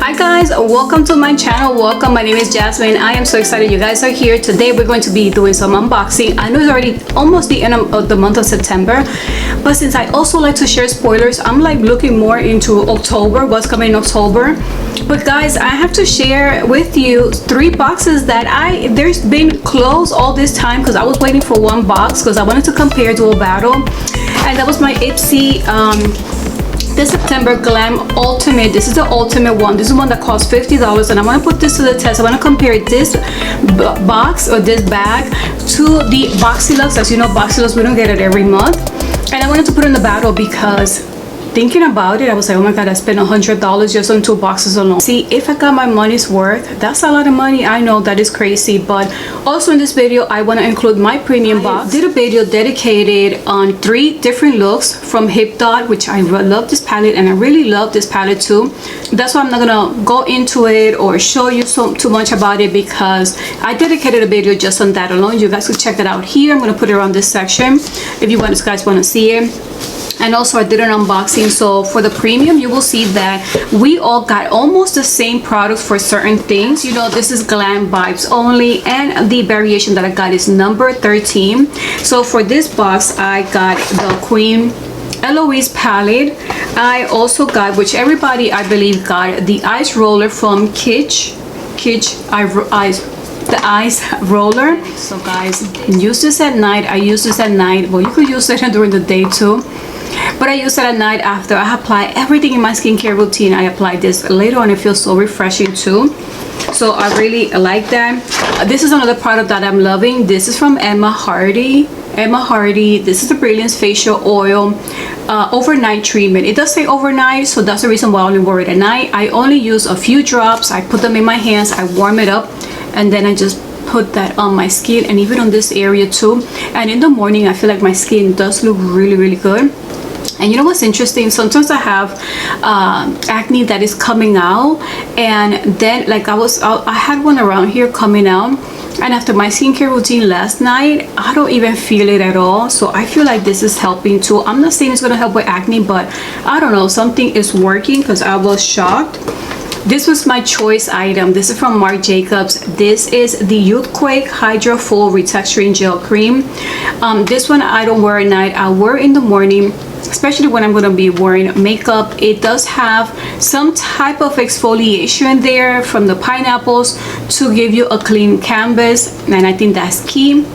Hi guys, welcome to my channel. Welcome, my name is Jasmine. I am so excited you guys are here. Today we're going to be doing some unboxing. I know it's already almost the end of the month of September, but since I also like to share spoilers, I'm like looking more into October, what's coming in October. But guys, I have to share with you 3 boxes that there's been closed all this time because I was waiting for one box because I wanted to compare Dual Battle, and that was my Ipsy the September Glam Ultimate. This is the ultimate one. This is one that costs $50, and I want to put this to the test. I want to compare this box or this bag to the Boxyluxe. As you know, Boxyluxe, we don't get it every month, and I wanted to put it in the battle because thinking about it, I was like, oh my god, I spent $100 just on 2 boxes alone. See, if I got my money's worth, that's a lot of money. I know that is crazy, but also in this video I want to include my premium box. I did a video dedicated on 3 different looks from Hip Dot, which I love this palette, and I really love this palette too. That's why I'm not gonna go into it or show you too much about it, because I dedicated a video just on that alone. You guys could check that out here. I'm gonna put it around this section if you guys want to see it. And also I did an unboxing. So for the premium, you will see that we all got almost the same products for certain things. You know, this is Glam Vibes only, and the variation that I got is number 13. So for this box, I got the Queen Eloise palette. I also got, which everybody I believe got, the ice roller from Kitsch the ice roller. So guys, use this at night. I use this at night. Well, you could use it during the day too, but I use it at night after I apply everything in my skincare routine. I apply this later on. It feels so refreshing too. So I really like that. This is another product that I'm loving. This is from Emma Hardy. This is the Brilliance Facial Oil overnight treatment. It does say overnight, so that's the reason why I only wear it at night. I only use a few drops. I put them in my hands, I warm it up, and then I just put that on my skin, and even on this area too. And in the morning I feel like my skin does look really good. And you know what's interesting, sometimes I have acne that is coming out, and then like I had one around here coming out, and after my skincare routine last night, I don't even feel it at all. So I feel like this is helping too. I'm not saying it's going to help with acne, but I don't know, something is working because I was shocked. This was my choice item. This is from Marc Jacobs. This is the Youthquake Hydra Full Retexturing Gel Cream. This one I don't wear at night. I wear in the morning, especially when I'm going to be wearing makeup. It does have some type of exfoliation there from the pineapples to give you a clean canvas, and I think that's key.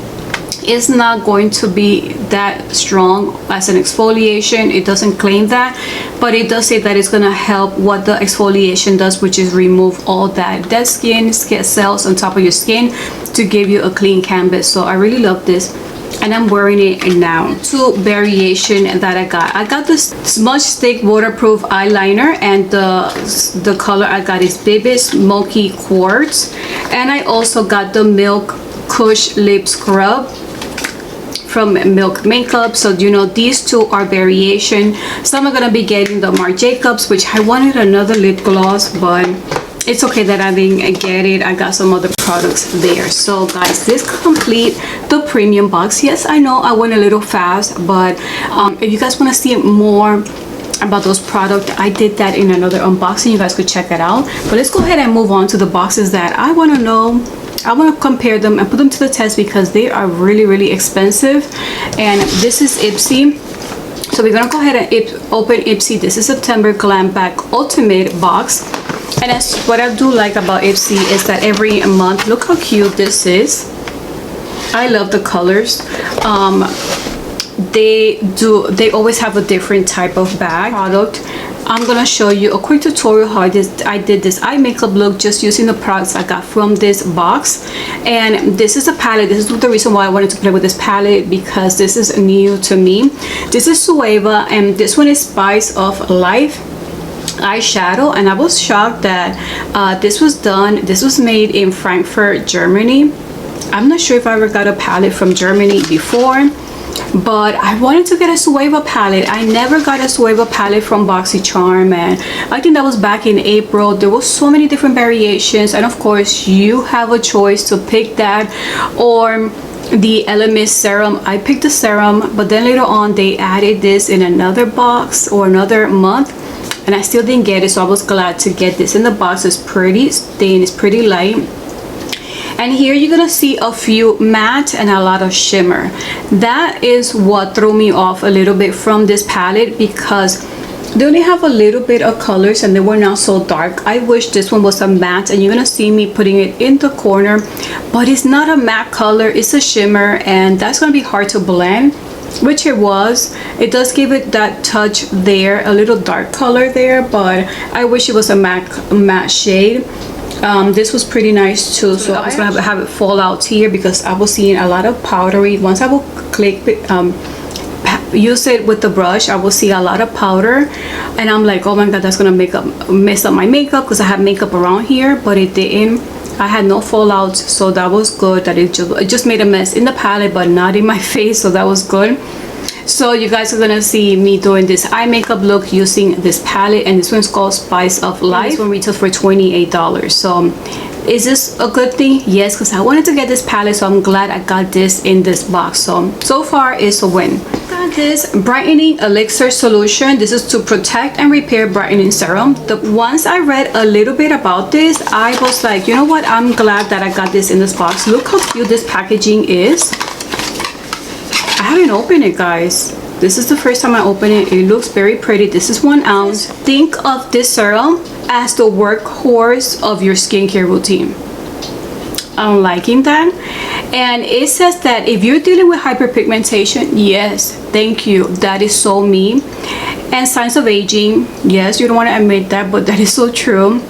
It's not going to be that strong as an exfoliation. It doesn't claim that, but it does say that it's going to help what the exfoliation does, which is remove all that dead skin cells on top of your skin to give you a clean canvas. So I really love this, and I'm wearing it now. 2 variation that I got this Smudge Stick waterproof eyeliner, and the color I got is Vivid Smoky Quartz. And I also got the Milk Kush Lip Scrub from Milk Makeup. So you know, these 2 are variation. So I'm gonna be getting the Marc Jacobs, which I wanted another lip gloss, but it's okay that I didn't get it. I got some other products there. So guys, this complete the premium box. Yes, I know I went a little fast, but if you guys want to see more about those products, I did that in another unboxing. You guys could check it out. But let's go ahead and move on to the boxes that I want to know. I want to compare them and put them to the test because they are really expensive. And this is Ipsy. So we're gonna go ahead and open Ipsy. This is September Glam Bag Ultimate box. And that's what I do like about Ipsy, is that every month, look how cute this is. I love the colors. They always have a different type of bag product. I'm gonna show you a quick tutorial how I did this eye makeup look just using the products I got from this box. And this is a palette. This is the reason why I wanted to play with this palette, because this is new to me. This is Sueva, and this one is Spice of Life eyeshadow. And I was shocked that this was made in Frankfurt, Germany. I'm not sure if I ever got a palette from Germany before, but I wanted to get a Sueva palette. I never got a Sueva palette from Boxycharm, and I think that was back in April. There was so many different variations, and of course you have a choice to pick that or the Elemis serum. I picked the serum, but then later on they added this in another box or another month, and I still didn't get it, so I was glad to get this in the box. It's pretty thin, it's pretty light. And here you're gonna see a few matte and a lot of shimmer. That is what threw me off a little bit from this palette, because they only have a little bit of colors and they were not so dark. I wish this one was a matte, and you're gonna see me putting it in the corner, but it's not a matte color, it's a shimmer, and that's gonna be hard to blend, which it was. It does give it that touch there, a little dark color there, but I wish it was a matte shade. This was pretty nice too, so I was gonna have it fall out here because I was seeing a lot of powdery. Once I will use it with the brush, I will see a lot of powder, and I'm like, oh my god, that's gonna mess up my makeup, because I have makeup around here, but it didn't. I had no fallouts, so that was good. That it just made a mess in the palette, but not in my face, so that was good. So you guys are gonna see me doing this eye makeup look using this palette, and this one's called Spice of Life. This one retails for $28. So is this a good thing? Yes, because I wanted to get this palette, so I'm glad I got this in this box. So far it's a win. Got this brightening elixir solution. This is to protect and repair brightening serum. Once I read a little bit about this, I was like, you know what, I'm glad that I got this in this box. Look how cute this packaging is. I haven't opened it, guys. This is the first time I open it. It looks very pretty. This is 1 ounce. Think of this serum as the workhorse of your skincare routine. I'm liking that. And it says that if you're dealing with hyperpigmentation, yes, thank you, that is so me. And signs of aging, yes, you don't want to admit that, but that is so true.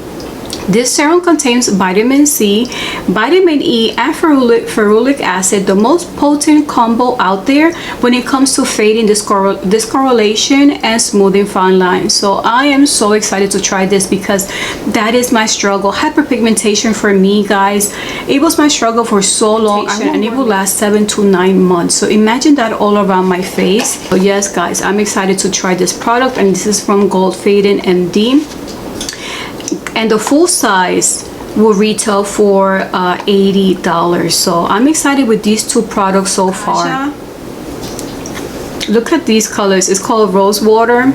This serum contains vitamin C, vitamin E, and ferulic acid, the most potent combo out there when it comes to fading discoloration and smoothing fine lines. So I am so excited to try this, because that is my struggle. Hyperpigmentation for me, guys, it was my struggle for so long, and it will last 7 to 9 months. So imagine that all around my face. So yes, guys, I'm excited to try this product, and this is from Gold Fading MD. And the full size will retail for $80. So I'm excited with these two products so far. Look at these colors. It's called Rose Water,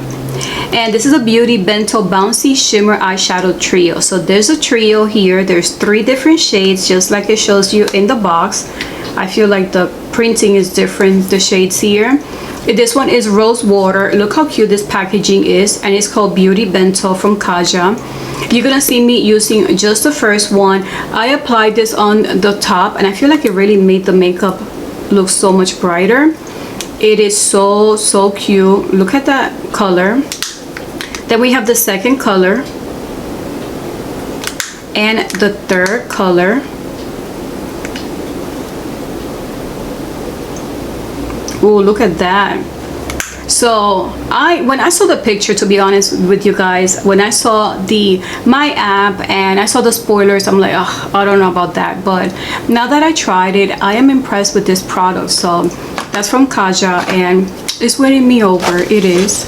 and this is a Beauty Bento Bouncy Shimmer Eyeshadow Trio. So there's a trio here. There's 3 different shades, just like it shows you in the box. I feel like the printing is different, the shades here. This one is Rose Water. Look how cute this packaging is, and it's called Beauty Bento from Kaja. You're gonna see me using just the first one. I applied this on the top, and I feel like it really made the makeup look so much brighter. It is so cute. Look at that color. Then we have the second color and the third color. Oh, look at that. So when I saw the picture, to be honest with you guys, when I saw my app and I saw the spoilers, I'm like, oh, I don't know about that. But now that I tried it, I am impressed with this product. So that's from Kaja, and it's winning me over. It is.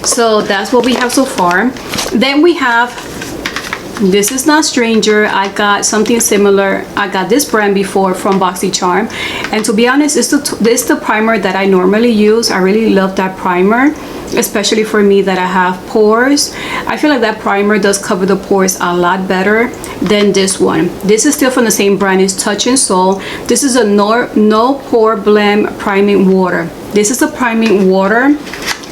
So that's what we have so far. Then we have, this is not stranger. I got something similar. I got this brand before from Boxycharm, and to be honest, this is the primer that I normally use. I really love that primer, especially for me that I have pores. I feel like that primer does cover the pores a lot better than this one. This is still from the same brand. It's Touch and Soul. This is a no pore blend priming water. This is a priming water.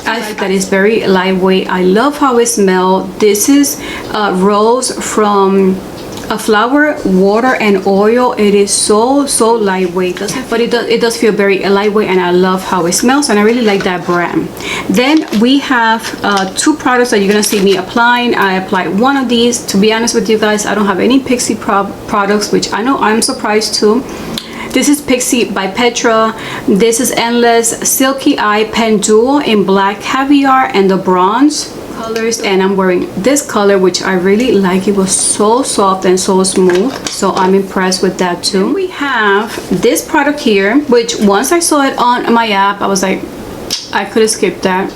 That is very lightweight. I love how it smells. This is rose from a flower, water, and oil. It is so lightweight, but it does feel very lightweight, and I love how it smells, and I really like that brand. Then we have 2 products that you're gonna see me applying. I applied one of these. To be honest with you guys, I don't have any Pixi products, which I know I'm surprised too. This is Pixi by Petra. This is Endless Silky Eye Pen Duo in Black Caviar and the Bronze colors, and I'm wearing this color, which I really like. It was so soft and so smooth, so I'm impressed with that too. Then we have this product here, which once I saw it on my app, I was like, I could have skipped that.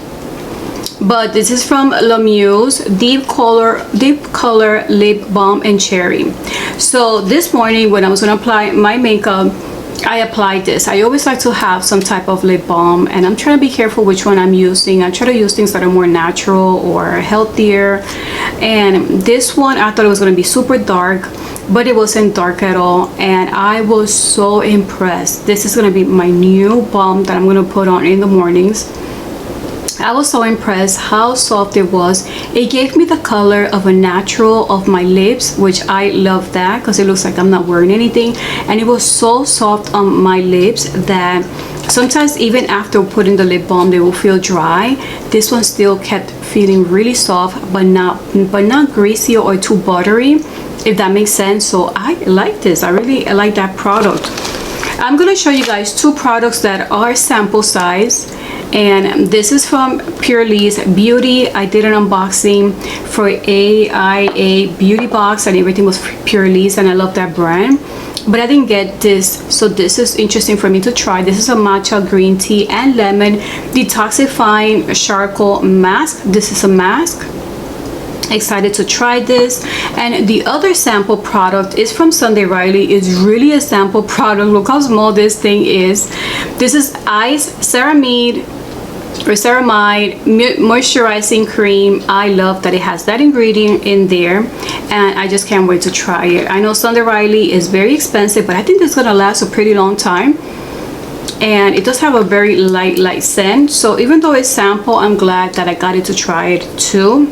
But this is from La Muse Deep Color Lip Balm and Cherry. So this morning when I was gonna apply my makeup, I applied this. I always like to have some type of lip balm, and I'm trying to be careful which one I'm using. I try to use things that are more natural or healthier, and this one I thought it was going to be super dark, but it wasn't dark at all, and I was so impressed. This is going to be my new balm that I'm going to put on in the mornings. I was so impressed how soft it was. It gave me the color of a natural of my lips, which I love that because it looks like I'm not wearing anything, and it was so soft on my lips that sometimes even after putting the lip balm they will feel dry. This one still kept feeling really soft, but not greasy or too buttery, if that makes sense. So I like this. I really like that product. I'm gonna show you guys two products that are sample size, and this is from Purely's Beauty. I did an unboxing for AIA Beauty Box and everything was Purely's, and I love that brand, but I didn't get this, so this is interesting for me to try. This is a matcha green tea and lemon detoxifying charcoal mask. This is a mask. Excited to try this. And the other sample product is from Sunday Riley. It's really a sample product. Look how small this thing is. This is Ice Ceramide moisturizing cream. I love that it has that ingredient in there, and I just can't wait to try it. I know Sunday Riley is very expensive, but I think it's gonna last a pretty long time, and it does have a very light scent. So even though it's sample, I'm glad that I got it to try it too.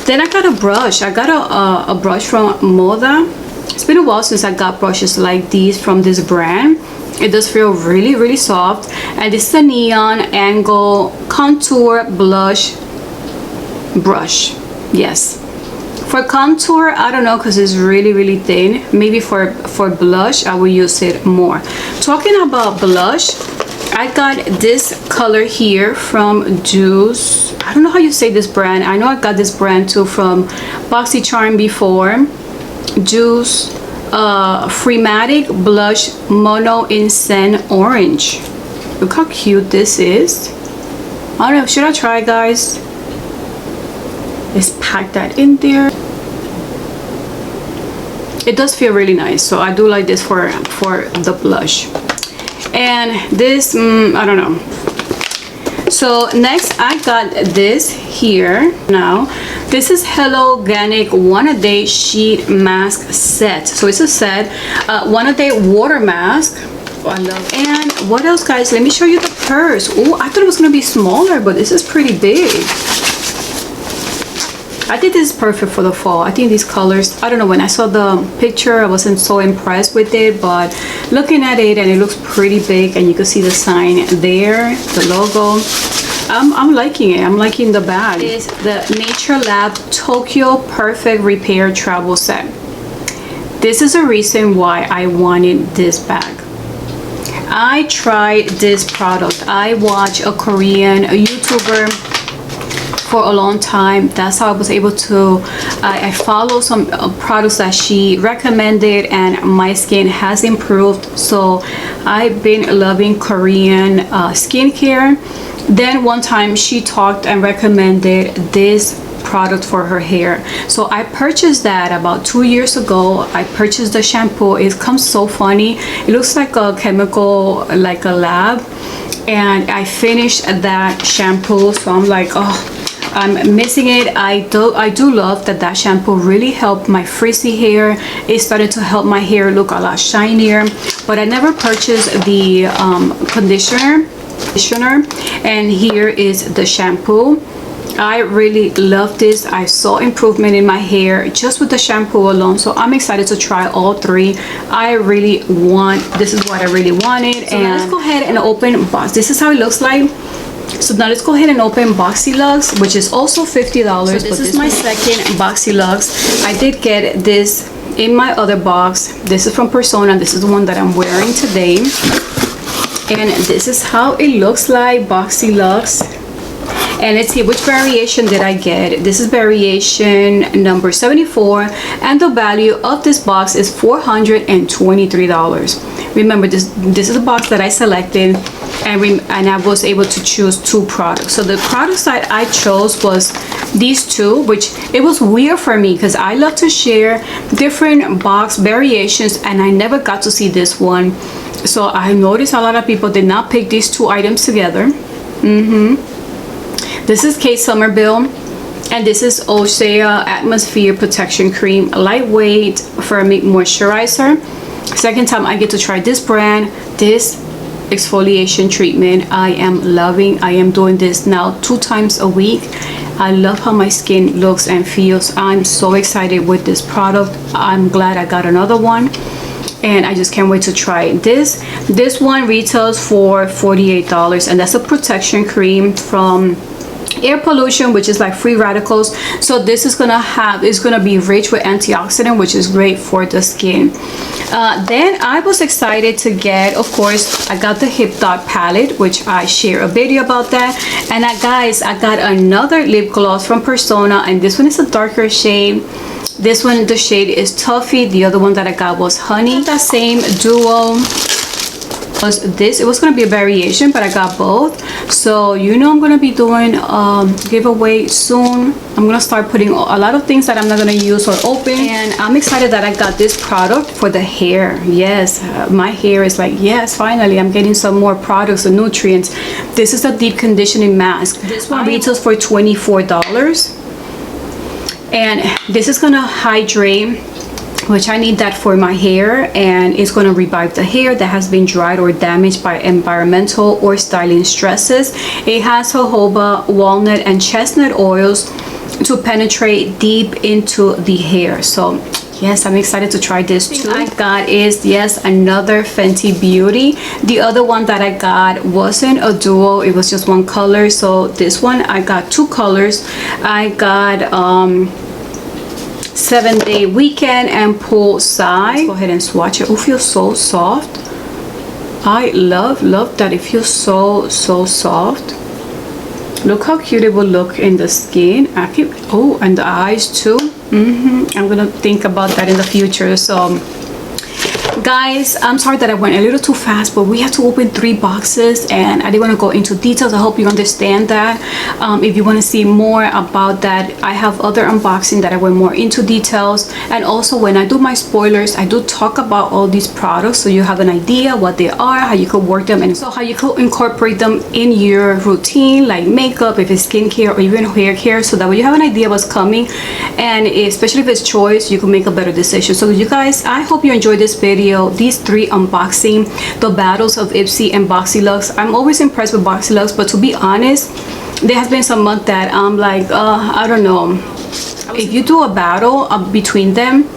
Then I got a brush. I got a brush from Moda. It's been a while since I got brushes like these from this brand. It does feel really soft, and this is a neon angle contour blush brush. Yes, for contour I don't know, because it's really thin. Maybe for blush I will use it more. Talking about blush, I got this color here from Juice. I don't know how you say this brand. I know I got this brand too from Boxycharm before. Juice Freematic Blush Mono Incense Orange. Look how cute this is. I don't know, should I try, guys? Let's pack that in there. It does feel really nice, so I do like this for the blush. And this I don't know. So next I got this here. Now this is Hello Organic One A Day Sheet Mask Set. So it's a set, one a day water mask. Oh, I love. And what else, guys? Let me show you the purse. Oh, I thought it was gonna be smaller, but this is pretty big. I think this is perfect for the fall. I think these colors, I don't know, when I saw the picture I wasn't so impressed with it, but looking at it, and it looks pretty big, and you can see the sign there, the logo. I'm liking it. I'm liking the bag. It's the Nature Lab Tokyo Perfect Repair Travel Set. This is a reason why I wanted this bag. I tried this product. I watched a Korean YouTuber for a long time. That's how I was able to I follow some products that she recommended, and my skin has improved. So I've been loving Korean skincare. Then one time she talked and recommended this product for her hair, so I purchased that about 2 years ago. I purchased the shampoo. It comes so funny. It looks like a chemical, like a lab, and I finished that shampoo, so I'm like, oh, I'm missing it. I do love that shampoo really helped my frizzy hair. It started to help my hair look a lot shinier, but I never purchased the conditioner, and here is the shampoo. I really love this. I saw improvement in my hair just with the shampoo alone, so I'm excited to try all three. This is what I really wanted. So and let's go ahead and open box. This is how it looks like. So now let's go ahead and open Boxyluxe, which is also $50. So this is my second Boxyluxe. I did get this in my other box. This is from Persona. This is the one that I'm wearing today, and this is how it looks like, Boxyluxe. And let's see, which variation did I get? This is variation number 74, and the value of this box is $423. Remember, this is a box that I selected, and I was able to choose 2 products. So the products that I chose was these 2, which it was weird for me because I love to share different box variations, and I never got to see this one. So I noticed a lot of people did not pick these 2 items together. This is Kate Somerville, and this is Osea Atmosphere Protection Cream, lightweight firming moisturizer. Second time I get to try this brand. This exfoliation treatment I am loving. I am doing this now 2 times a week. I love how my skin looks and feels. I'm so excited with this product. I'm glad I got another one, and I just can't wait to try this. This one retails for $48, and that's a protection cream from air pollution, which is like free radicals. So this is gonna be rich with antioxidant, which is great for the skin. Then I was excited to get, of course, I got the Hip Dot palette, which I share a video about that. And guys, I got another lip gloss from Persona, and this one is a darker shade. This one, the shade is Toffee. The other one that I got was Honey. The same duo was this. It was going to be a variation, but I got both. So you know, I'm going to be doing giveaway soon. I'm going to start putting a lot of things that I'm not going to use or open, and I'm excited that I got this product for the hair. Yes, my hair is like, yes, finally I'm getting some more products and nutrients. This is a deep conditioning mask. This one retails for $24, and this is going to hydrate, which I need that for my hair, and it's going to revive the hair that has been dried or damaged by environmental or styling stresses. It has jojoba, walnut, and chestnut oils to penetrate deep into the hair. So yes, I'm excited to try this too. I got is, yes, another Fenty Beauty. The other one that I got wasn't a duo, it was just one color. So this one I got 2 colors. I got 7-day weekend and poolside. Let's go ahead and swatch it. Oh, it feels so soft. I love that. It feels so soft. Look how cute it will look in the skin. Oh, and the eyes too. I'm gonna think about that in the future. So guys, I'm sorry that I went a little too fast, but we have to open 3 boxes, and I didn't want to go into details. I hope you understand that. If you want to see more about that, I have other unboxing that I went more into details. And also, when I do my spoilers, I do talk about all these products, so you have an idea what they are, how you could work them, and so how you could incorporate them in your routine, like makeup, if it's skincare, or even hair care, so that way you have an idea what's coming, and especially if it's choice, you can make a better decision. So you guys, I hope you enjoyed this video. These 3 unboxing, the battles of Ipsy and Boxyluxe. I'm always impressed with Boxyluxe, but to be honest, there has been some month that I'm like, I don't know. If you do a battle between them,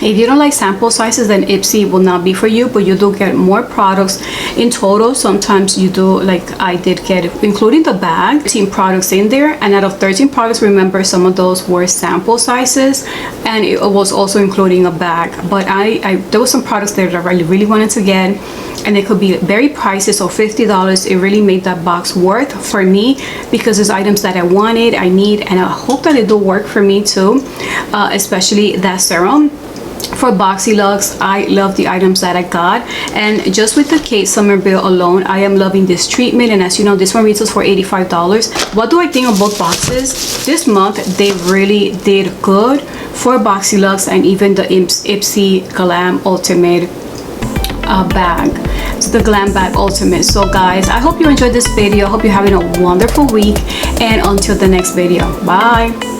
if you don't like sample sizes, then Ipsy will not be for you, but you do get more products in total. Sometimes you do, like I did get, including the bag, 13 products in there, and out of 13 products, remember, some of those were sample sizes, and it was also including a bag. But there were some products that I really wanted to get, and they could be very pricey. So $50, it really made that box worth for me, because there's items that I wanted, I need, and I hope that it do work for me too, especially that serum. For Boxyluxe, I love the items that I got, and just with the Kate Somerville alone, I am loving this treatment. And as you know, this one retails for $85. What do I think of both boxes? This month they really did good for Boxyluxe, and even the Ipsy Glam Ultimate bag. It's the Glam Bag Ultimate. So guys, I hope you enjoyed this video. I hope you're having a wonderful week, and until the next video, bye.